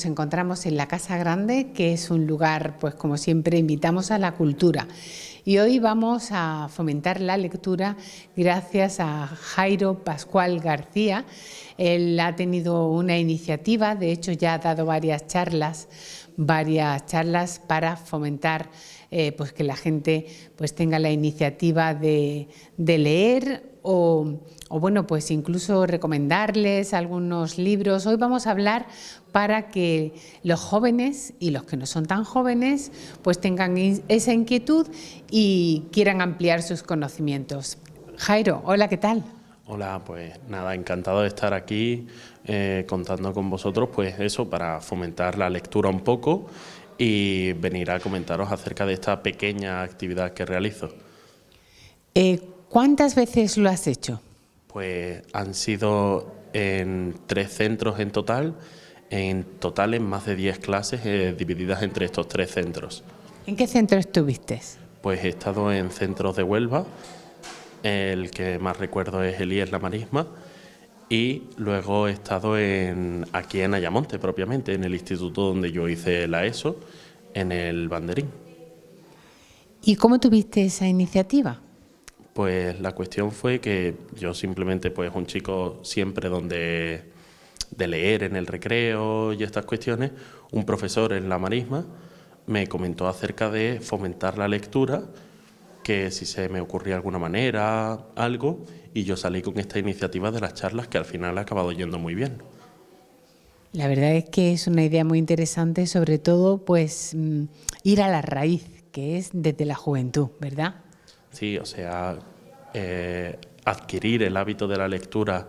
Nos encontramos en la Casa Grande, que es un lugar, pues como siempre, invitamos a la cultura. Y hoy vamos a fomentar la lectura gracias a Jairo Pascual García. Él ha tenido una iniciativa, de hecho ya ha dado varias charlas para fomentar pues que la gente pues tenga la iniciativa de leer o bueno, pues incluso recomendarles algunos libros. Hoy vamos a hablar para que los jóvenes y los que no son tan jóvenes pues tengan esa inquietud y quieran ampliar sus conocimientos. Jairo, hola, ¿qué tal? Hola, pues nada, encantado de estar aquí contando con vosotros, pues eso, para fomentar la lectura un poco y venir a comentaros acerca de esta pequeña actividad que realizo. ¿Cuántas veces lo has hecho? Pues han sido en 3 centros en total en más de 10 clases divididas entre estos 3 centros. ¿En qué centro estuviste? Pues he estado en centros de Huelva, el que más recuerdo es Elías La Marisma, y luego he estado aquí en Ayamonte propiamente, en el instituto donde yo hice la ESO, en el Banderín. ¿Y cómo tuviste esa iniciativa? Pues la cuestión fue que yo simplemente, pues un chico siempre de leer en el recreo y estas cuestiones, un profesor en La Marisma me comentó acerca de fomentar la lectura, que si se me ocurría alguna manera, algo, y yo salí con esta iniciativa de las charlas que al final ha acabado yendo muy bien. La verdad es que es una idea muy interesante, sobre todo pues ir a la raíz, que es desde la juventud, ¿verdad? Sí, o sea, adquirir el hábito de la lectura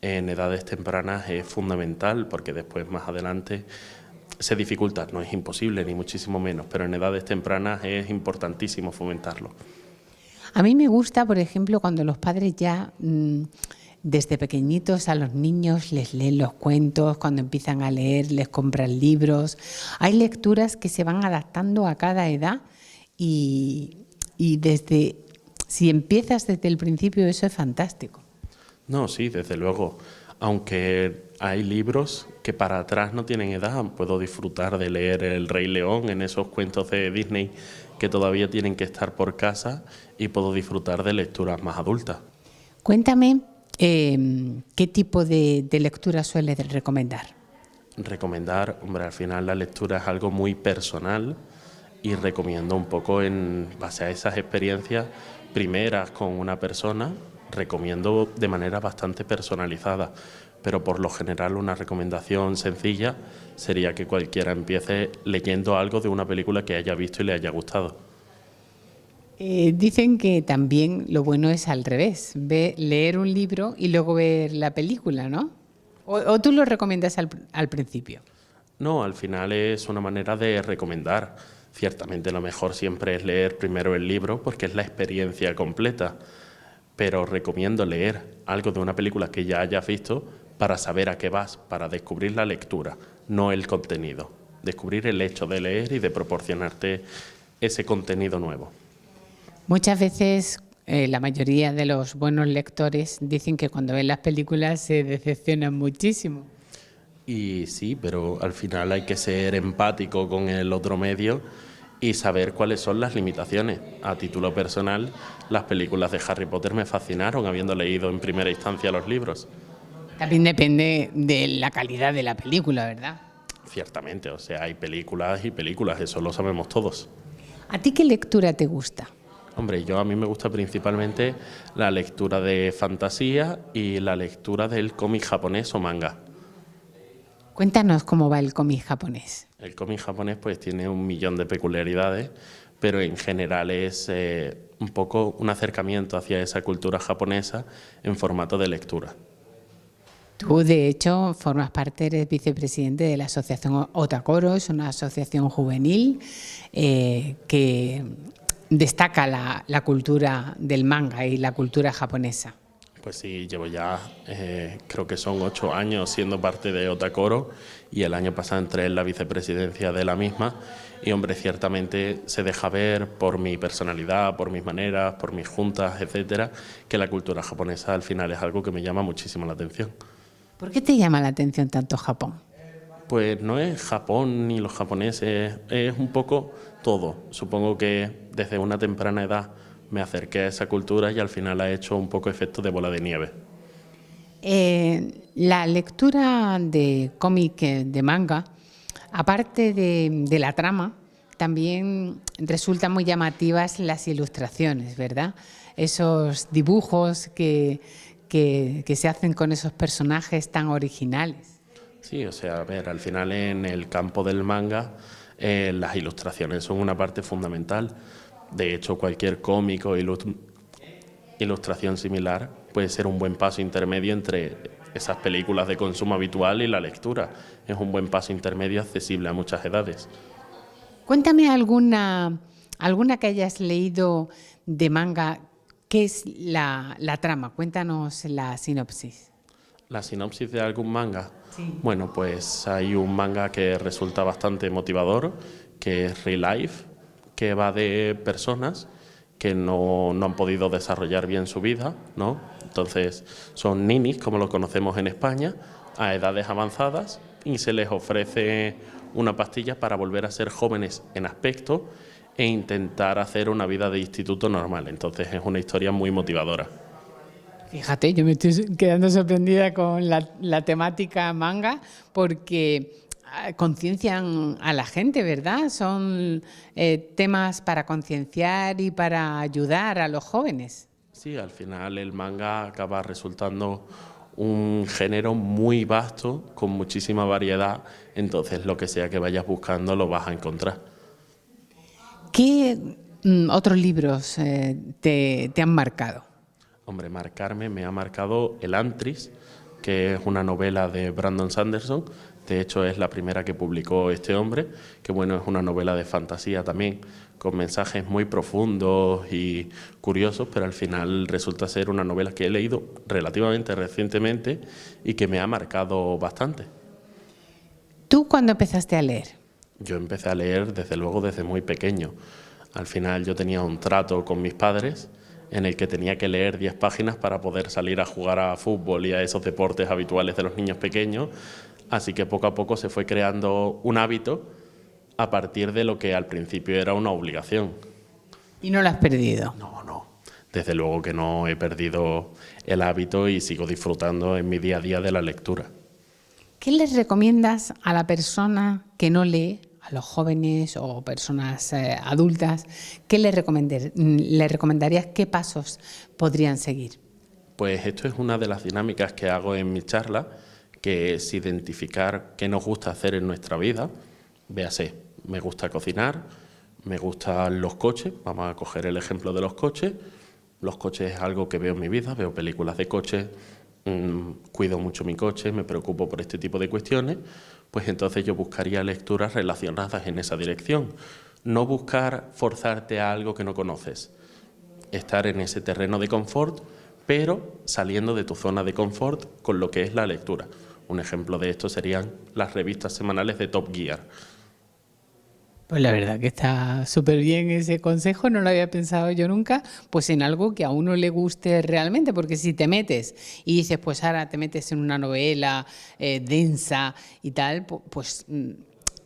en edades tempranas es fundamental porque después más adelante se dificulta, no es imposible ni muchísimo menos, pero en edades tempranas es importantísimo fomentarlo. A mí me gusta, por ejemplo, cuando los padres ya desde pequeñitos a los niños les leen los cuentos, cuando empiezan a leer les compran libros. Hay lecturas que se van adaptando a cada edad y si empiezas desde el principio, eso es fantástico. No, sí, desde luego, aunque hay libros que para atrás no tienen edad, puedo disfrutar de leer El Rey León en esos cuentos de Disney que todavía tienen que estar por casa y puedo disfrutar de lecturas más adultas. Cuéntame qué tipo de lectura sueles recomendar. Recomendar, hombre, al final la lectura es algo muy personal y recomiendo un poco en base a esas experiencias primeras con una persona, recomiendo de manera bastante personalizada, pero por lo general una recomendación sencilla sería que cualquiera empiece leyendo algo de una película que haya visto y le haya gustado. Dicen que también lo bueno es al revés, leer un libro y luego ver la película, ¿no? ¿O tú lo recomiendas al principio? No, al final es una manera de recomendar. Ciertamente lo mejor siempre es leer primero el libro porque es la experiencia completa, pero recomiendo leer algo de una película que ya hayas visto para saber a qué vas, para descubrir la lectura, no el contenido. Descubrir el hecho de leer y de proporcionarte ese contenido nuevo. Muchas veces la mayoría de los buenos lectores dicen que cuando ven las películas se decepcionan muchísimo. Y sí, pero al final hay que ser empático con el otro medio y saber cuáles son las limitaciones. A título personal, las películas de Harry Potter me fascinaron habiendo leído en primera instancia los libros. También depende de la calidad de la película, ¿verdad? Ciertamente, o sea, hay películas y películas, eso lo sabemos todos. ¿A ti qué lectura te gusta? Hombre, a mí me gusta principalmente la lectura de fantasía y la lectura del cómic japonés o manga. Cuéntanos cómo va el cómic japonés. El cómic japonés pues tiene 1.000.000 de peculiaridades, pero en general es un poco un acercamiento hacia esa cultura japonesa en formato de lectura. Tú, de hecho, formas parte, eres vicepresidente de la asociación Otakoro, es una asociación juvenil que destaca la cultura del manga y la cultura japonesa. Pues sí, llevo ya, creo que son 8 años siendo parte de Otakoro y el año pasado entré en la vicepresidencia de la misma y, hombre, ciertamente se deja ver por mi personalidad, por mis maneras, por mis juntas, etcétera, que la cultura japonesa al final es algo que me llama muchísimo la atención. ¿Por qué te llama la atención tanto Japón? Pues no es Japón ni los japoneses, es un poco todo. Supongo que desde una temprana edad me acerqué a esa cultura y al final ha hecho un poco efecto de bola de nieve. La lectura de cómic, de manga, aparte de la trama, también resultan muy llamativas las ilustraciones, ¿verdad? Esos dibujos que se hacen con esos personajes tan originales. Sí, o sea, a ver, al final en el campo del manga las ilustraciones son una parte fundamental. De hecho, cualquier cómic o ilustración similar puede ser un buen paso intermedio entre esas películas de consumo habitual y la lectura. Es un buen paso intermedio accesible a muchas edades. Cuéntame alguna que hayas leído de manga. ¿Qué es la trama? Cuéntanos la sinopsis. La sinopsis de algún manga. Sí. Bueno, pues hay un manga que resulta bastante motivador, que es Real Life, que va de personas que no han podido desarrollar bien su vida, ¿no? Entonces son ninis, como lo conocemos en España, a edades avanzadas y se les ofrece una pastilla para volver a ser jóvenes en aspecto e intentar hacer una vida de instituto normal. Entonces es una historia muy motivadora. Fíjate, yo me estoy quedando sorprendida con la temática manga porque conciencian a la gente, ¿verdad? Son temas para concienciar y para ayudar a los jóvenes. Sí, al final el manga acaba resultando un género muy vasto, con muchísima variedad, entonces lo que sea que vayas buscando lo vas a encontrar. ¿Qué otros libros te han marcado? Hombre, marcarme me ha marcado El Antris, que es una novela de Brandon Sanderson. De hecho, es la primera que publicó este hombre, que bueno, es una novela de fantasía también, con mensajes muy profundos y curiosos, pero al final resulta ser una novela que he leído relativamente recientemente y que me ha marcado bastante. ¿Tú cuándo empezaste a leer? Yo empecé a leer desde luego desde muy pequeño. Al final yo tenía un trato con mis padres en el que tenía que leer 10 páginas para poder salir a jugar a fútbol y a esos deportes habituales de los niños pequeños, así que poco a poco se fue creando un hábito a partir de lo que al principio era una obligación. ¿Y no lo has perdido? No, desde luego que no he perdido el hábito y sigo disfrutando en mi día a día de la lectura. ¿Qué les recomiendas a la persona que no lee, a los jóvenes o personas adultas? ¿Qué le recomendarías? ¿Qué pasos podrían seguir? Pues esto es una de las dinámicas que hago en mi charla, que es identificar qué nos gusta hacer en nuestra vida. Véase, me gusta cocinar, me gustan los coches, vamos a coger el ejemplo de los coches. Los coches es algo que veo en mi vida, veo películas de coches, cuido mucho mi coche, me preocupo por este tipo de cuestiones, pues entonces yo buscaría lecturas relacionadas en esa dirección. No buscar forzarte a algo que no conoces, estar en ese terreno de confort, pero saliendo de tu zona de confort con lo que es la lectura. Un ejemplo de esto serían las revistas semanales de Top Gear. Pues la verdad que está súper bien ese consejo, no lo había pensado yo nunca, pues en algo que a uno le guste realmente, porque si te metes y dices, pues ahora te metes en una novela densa y tal, pues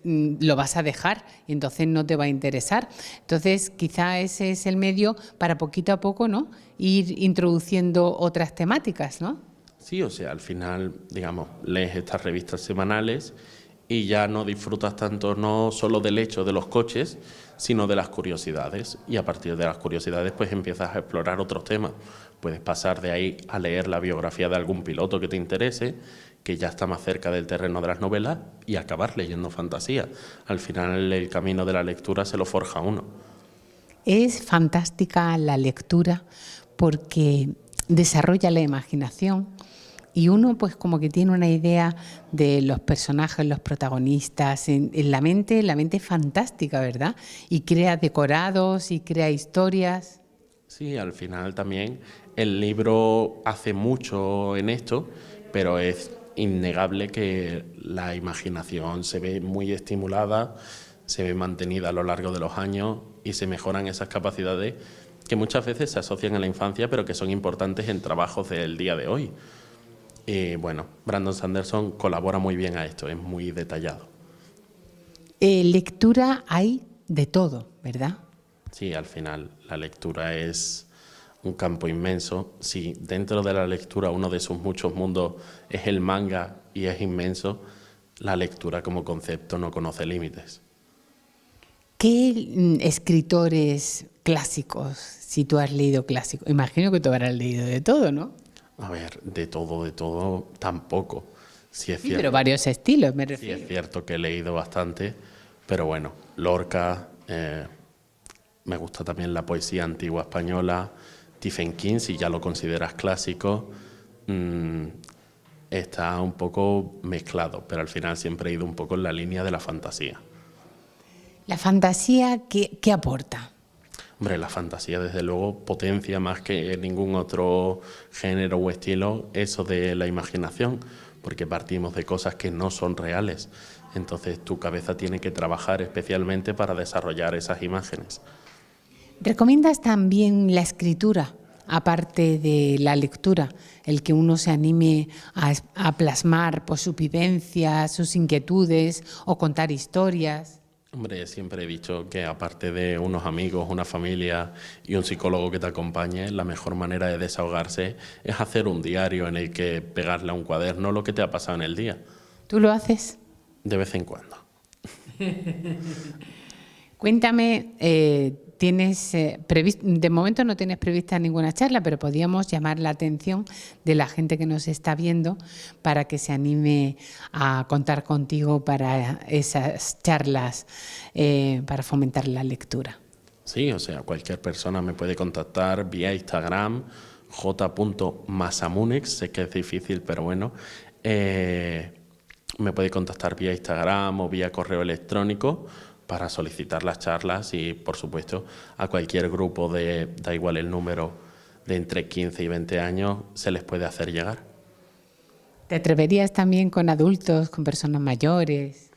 lo vas a dejar y entonces no te va a interesar. Entonces quizá ese es el medio para poquito a poco, ¿no?, ir introduciendo otras temáticas, ¿no? Sí, o sea, al final, digamos, lees estas revistas semanales y ya no disfrutas tanto no solo del hecho de los coches, sino de las curiosidades. Y a partir de las curiosidades pues empiezas a explorar otros temas. Puedes pasar de ahí a leer la biografía de algún piloto que te interese, que ya está más cerca del terreno de las novelas, y acabar leyendo fantasía. Al final el camino de la lectura se lo forja uno. Es fantástica la lectura porque desarrolla la imaginación. Y uno pues como que tiene una idea de los personajes, los protagonistas, en la mente es fantástica, ¿verdad? Y crea decorados y crea historias. Sí, al final también el libro hace mucho en esto, pero es innegable que la imaginación se ve muy estimulada, se ve mantenida a lo largo de los años y se mejoran esas capacidades que muchas veces se asocian a la infancia, pero que son importantes en trabajos del día de hoy. Y bueno, Brandon Sanderson colabora muy bien a esto, es muy detallado. Lectura hay de todo, ¿verdad? Sí, al final la lectura es un campo inmenso. Si dentro de la lectura uno de sus muchos mundos es el manga y es inmenso, la lectura como concepto no conoce límites. ¿Qué escritores clásicos, si tú has leído clásicos? Imagino que tú habrás leído de todo, ¿no? A ver, de todo, tampoco. Sí es Sí, pero cierto, varios estilos, me sí es refiero. cierto que he leído bastante, pero bueno, Lorca, me gusta también la poesía antigua española, Stephen King, si ya lo consideras clásico, mm, está un poco mezclado, pero al final siempre he ido un poco en la línea de la fantasía. La fantasía, ¿qué aporta? Hombre, la fantasía desde luego potencia más que ningún otro género o estilo eso de la imaginación, porque partimos de cosas que no son reales. Entonces tu cabeza tiene que trabajar especialmente para desarrollar esas imágenes. ¿Recomiendas también la escritura, aparte de la lectura, el que uno se anime a plasmar pues, sus vivencias, sus inquietudes o contar historias? Hombre, siempre he dicho que aparte de unos amigos, una familia y un psicólogo que te acompañe, la mejor manera de desahogarse es hacer un diario en el que pegarle a un cuaderno lo que te ha pasado en el día, ¿Tú lo haces? de vez en cuando. Cuéntame, de momento no tienes prevista ninguna charla, pero podríamos llamar la atención de la gente que nos está viendo para que se anime a contar contigo para esas charlas, para fomentar la lectura. Sí, o sea, cualquier persona me puede contactar vía Instagram, j.masamunex, sé que es difícil, pero bueno, me puede contactar vía Instagram o vía correo electrónico para solicitar las charlas y, por supuesto, a cualquier grupo da igual el número, de entre 15 y 20 años, se les puede hacer llegar. ¿Te atreverías también con adultos, con personas mayores?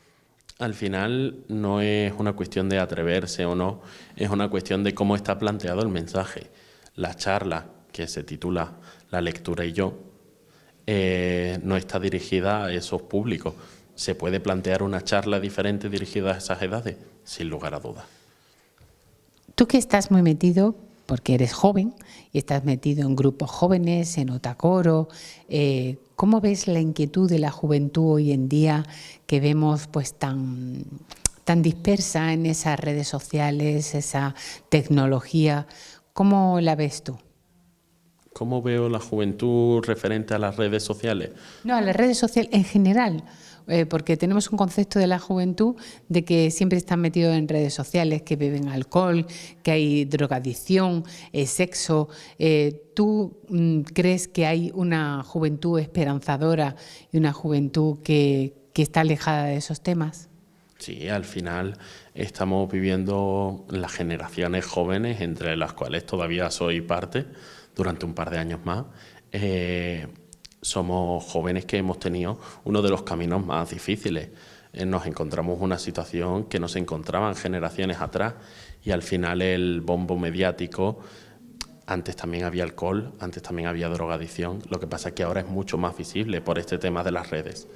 Al final no es una cuestión de atreverse o no, es una cuestión de cómo está planteado el mensaje. La charla, que se titula La lectura y yo, no está dirigida a esos públicos. ¿Se puede plantear una charla diferente dirigida a esas edades? Sin lugar a dudas. Tú que estás muy metido, porque eres joven y estás metido en grupos jóvenes, en Otacoro, ¿cómo ves la inquietud de la juventud hoy en día que vemos pues tan dispersa en esas redes sociales, esa tecnología? ¿Cómo la ves tú? ¿Cómo veo la juventud referente a las redes sociales? No, a las redes sociales en general, porque tenemos un concepto de la juventud de que siempre están metidos en redes sociales, que beben alcohol, que hay drogadicción, sexo. ¿Tú crees que hay una juventud esperanzadora y una juventud que está alejada de esos temas? Sí, al final estamos viviendo las generaciones jóvenes, entre las cuales todavía soy parte, durante un par de años más. Somos jóvenes que hemos tenido uno de los caminos más difíciles. Nos encontramos una situación que no se encontraban generaciones atrás y al final el bombo mediático, antes también había alcohol, antes también había drogadicción, lo que pasa es que ahora es mucho más visible por este tema de las redes.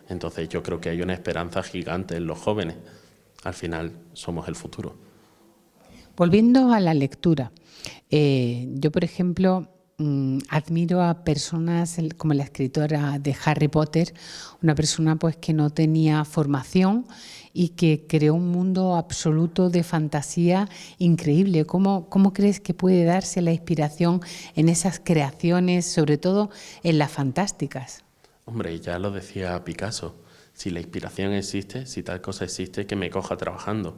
Entonces yo creo que hay una esperanza gigante en los jóvenes. Al final somos el futuro. Volviendo a la lectura, yo, por ejemplo, admiro a personas como la escritora de Harry Potter, una persona pues que no tenía formación y que creó un mundo absoluto de fantasía increíble. ¿Cómo crees que puede darse la inspiración en esas creaciones, sobre todo en las fantásticas? Hombre, ya lo decía Picasso, si la inspiración existe, si tal cosa existe, que me coja trabajando.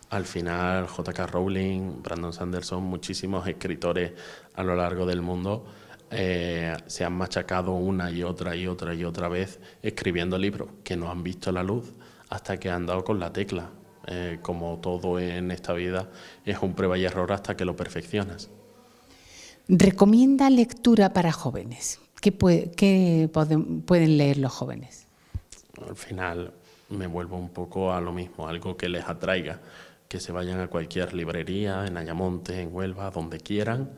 Al final, J.K. Rowling, Brandon Sanderson, muchísimos escritores a lo largo del mundo se han machacado una y otra y otra y otra vez escribiendo libros que no han visto la luz hasta que han dado con la tecla. Como todo en esta vida, es un prueba y error hasta que lo perfeccionas. Recomienda lectura para jóvenes. ¿Qué pueden leer los jóvenes? Al final me vuelvo un poco a lo mismo, algo que les atraiga, que se vayan a cualquier librería, en Ayamonte, en Huelva, donde quieran,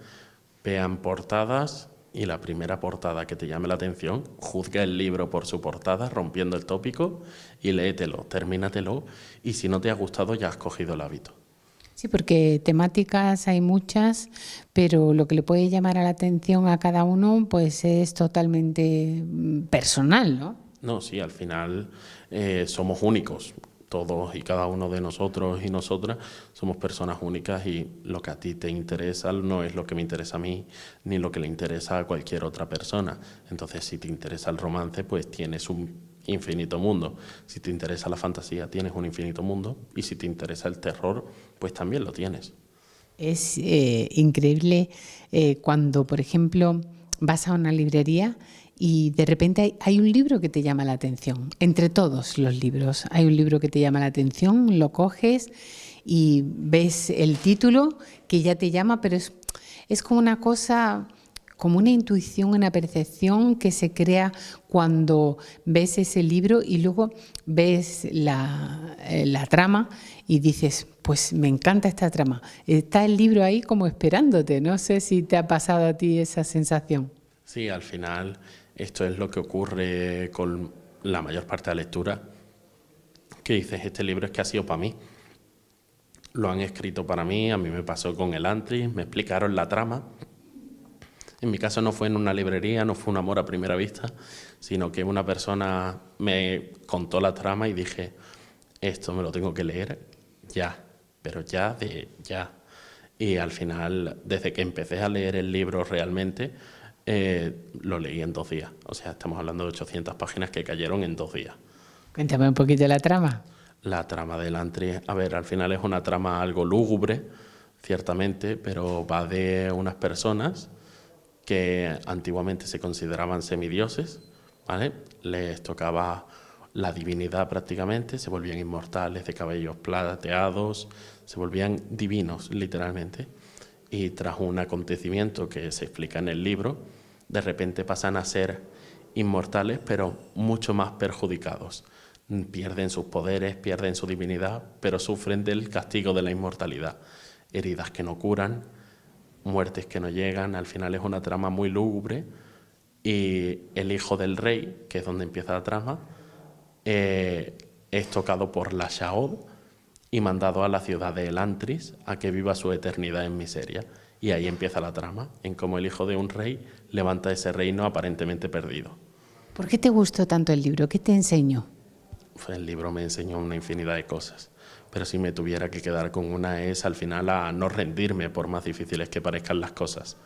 vean portadas y la primera portada que te llame la atención, juzga el libro por su portada, rompiendo el tópico, y léetelo, termínatelo, y si no te ha gustado ya has cogido el hábito. Sí, porque temáticas hay muchas, pero lo que le puede llamar a la atención a cada uno pues es totalmente personal, ¿no? No, sí, al final somos únicos. Todos y cada uno de nosotros y nosotras somos personas únicas y lo que a ti te interesa no es lo que me interesa a mí ni lo que le interesa a cualquier otra persona. Entonces, si te interesa el romance, pues tienes un infinito mundo. Si te interesa la fantasía, tienes un infinito mundo. Y si te interesa el terror, pues también lo tienes. Es increíble cuando, por ejemplo, vas a una librería y de repente hay un libro que te llama la atención. Entre todos los libros hay un libro que te llama la atención, lo coges y ves el título que ya te llama, pero es como una cosa, como una intuición, una percepción que se crea cuando ves ese libro y luego ves la trama y dices, pues me encanta esta trama. Está el libro ahí como esperándote. No sé si te ha pasado a ti esa sensación. Sí, al final esto es lo que ocurre con la mayor parte de la lectura, que dices, este libro es que ha sido para mí. Lo han escrito para mí, a mí me pasó con el Antris, me explicaron la trama. En mi caso no fue en una librería, no fue un amor a primera vista, sino que una persona me contó la trama y dije, esto me lo tengo que leer ya, pero ya de ya. Y al final, desde que empecé a leer el libro realmente, lo leí en 2 días. O sea, estamos hablando de 800 páginas que cayeron en 2 días. Cuéntame un poquito de la trama. La trama del Antris, a ver, al final es una trama algo lúgubre, ciertamente, pero va de unas personas que antiguamente se consideraban semidioses, ¿vale? Les tocaba la divinidad prácticamente, se volvían inmortales, de cabellos plateados, se volvían divinos, literalmente. Y tras un acontecimiento que se explica en el libro, de repente pasan a ser inmortales, pero mucho más perjudicados. Pierden sus poderes, pierden su divinidad, pero sufren del castigo de la inmortalidad. Heridas que no curan, muertes que no llegan, al final es una trama muy lúgubre y el hijo del rey, que es donde empieza la trama, es tocado por la Shaod y mandado a la ciudad de Elantris a que viva su eternidad en miseria. Y ahí empieza la trama, en cómo el hijo de un rey levanta ese reino aparentemente perdido. ¿Por qué te gustó tanto el libro? ¿Qué te enseñó? El libro me enseñó una infinidad de cosas, pero si me tuviera que quedar con una es al final a no rendirme por más difíciles que parezcan las cosas.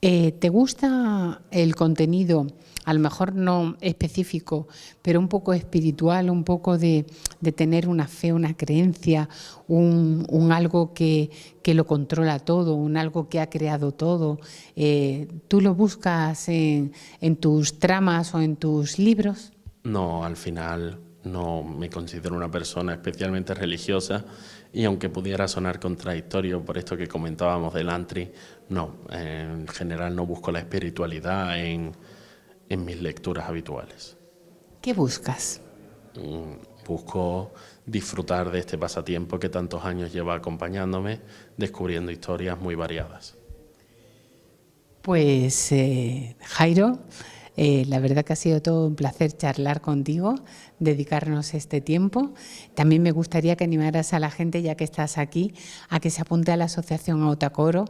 ¿Te gusta el contenido, a lo mejor no específico, pero un poco espiritual, un poco de tener una fe, una creencia, un algo que lo controla todo, un algo que ha creado todo? ¿Tú lo buscas en tus tramas o en tus libros? No, al final no me considero una persona especialmente religiosa y aunque pudiera sonar contradictorio por esto que comentábamos del Antris, no, en general no busco la espiritualidad en mis lecturas habituales. ¿Qué buscas? Busco disfrutar de este pasatiempo que tantos años lleva acompañándome, descubriendo historias muy variadas. Pues Jairo, la verdad que ha sido todo un placer charlar contigo, dedicarnos este tiempo. También me gustaría que animaras a la gente, ya que estás aquí, a que se apunte a la asociación Autacoro,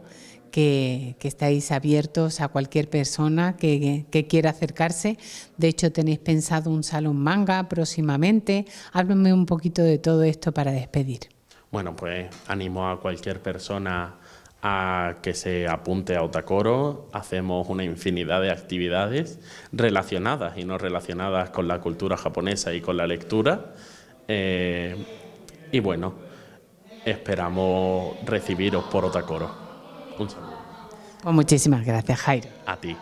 que estáis abiertos a cualquier persona que quiera acercarse. De hecho, tenéis pensado un salón manga próximamente. Háblame un poquito de todo esto para despedir. Bueno, pues animo a cualquier persona a que se apunte a Autacoro. Hacemos una infinidad de actividades relacionadas y no relacionadas con la cultura japonesa y con la lectura. Y bueno, esperamos recibiros por Autacoro. Un saludo. Pues muchísimas gracias, Jairo. A ti.